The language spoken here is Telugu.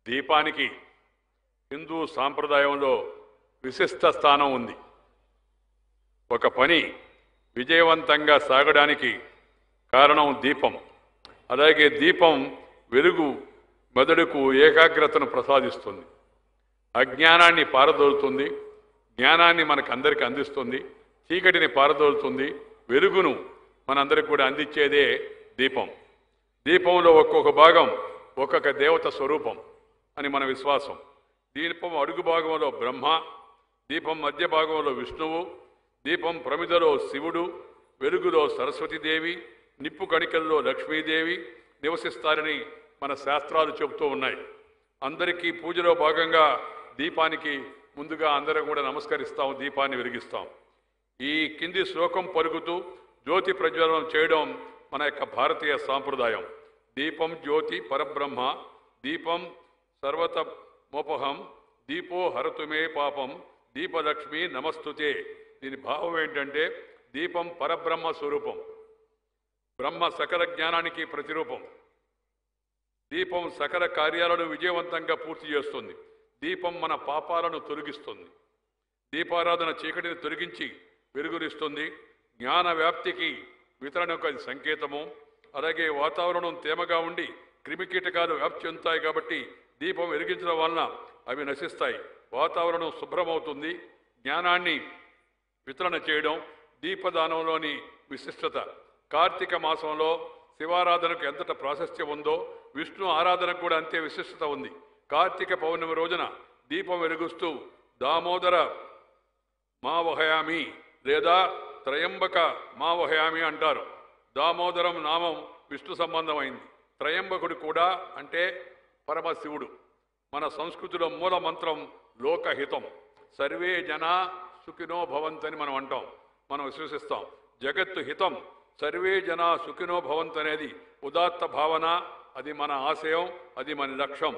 దీపానికి హిందూ సాంప్రదాయంలో విశిష్ట స్థానం ఉంది. ఒక పని విజయవంతంగా సాగడానికి కారణం దీపం. అలాగే దీపం వెలుగు మెదడుకు ఏకాగ్రతను ప్రసాదిస్తుంది, అజ్ఞానాన్ని పారదోలుతుంది, జ్ఞానాన్ని మనకందరికీ అందిస్తుంది, చీకటిని పారదోలుతుంది, వెలుగును మనందరికి కూడా అందించేదే దీపం. దీపంలో ఒక్కొక్క భాగం ఒక్కొక్క దేవత స్వరూపం అని మన విశ్వాసం. దీపం అడుగు భాగంలో బ్రహ్మ, దీపం మధ్య భాగంలో విష్ణువు, దీపం ప్రమిదలో శివుడు, వెలుగులో సరస్వతీదేవి, నిప్పు కణికల్లో లక్ష్మీదేవి నివసిస్తారని మన శాస్త్రాలు చెబుతూ ఉన్నాయి. అందరికీ పూజలో భాగంగా దీపానికి ముందుగా అందరం కూడా నమస్కరిస్తాం, దీపాన్ని వెలిగిస్తాం. ఈ కింది శ్లోకం పలుకుతూ జ్యోతి ప్రజ్వలనం చేయడం మన యొక్క భారతీయ సాంప్రదాయం. దీపం జ్యోతి పరబ్రహ్మ, దీపం సర్వతమోపహం, దీపో హరతుమే పాపం, దీపలక్ష్మి నమస్తుతే. దీని భావం ఏంటంటే దీపం పరబ్రహ్మ స్వరూపం, బ్రహ్మ సకల జ్ఞానానికి ప్రతిరూపం. దీపం సకల కార్యాలను విజయవంతంగా పూర్తి చేస్తుంది. దీపం మన పాపాలను తొలగిస్తుంది. దీపారాధన చీకటిని తొలగించి వెలుగునిస్తుంది. జ్ఞాన వ్యాప్తికి వితరణకు అది సంకేతము. అలాగే వాతావరణం తేమగా ఉండి క్రిమికీటకాలు వ్యాప్తి చెందుతాయి కాబట్టి దీపం వెలిగించడం వలన అవి నశిస్తాయి, వాతావరణం శుభ్రమవుతుంది. జ్ఞానాన్ని వితరణ చేయడం దీపదానంలోని విశిష్టత. కార్తీక మాసంలో శివారాధనకు ఎంతట ప్రాశస్త్యం ఉందో విష్ణు ఆరాధనకు కూడా అంతే విశిష్టత ఉంది. కార్తీక పౌర్ణమి రోజున దీపం వెలుగుస్తూ దామోదర మావహయామి లేదా త్రయంబక మావహయామి అంటారు. దామోదరం నామం విష్ణు సంబంధమైంది. త్రయంబకుడు కూడా అంటే పరమశివుడు. మన సంస్కృతిలో మూల మంత్రం లోకహితం. సర్వే జనా సుఖినో భవంతని మనం అంటాం, మనం విశ్వసిస్తాం. జగత్తు హితం, సర్వే జనా సుఖినో భవంతు అనేది ఉదాత్త భావన. అది మన ఆశయం, అది మన లక్ష్యం.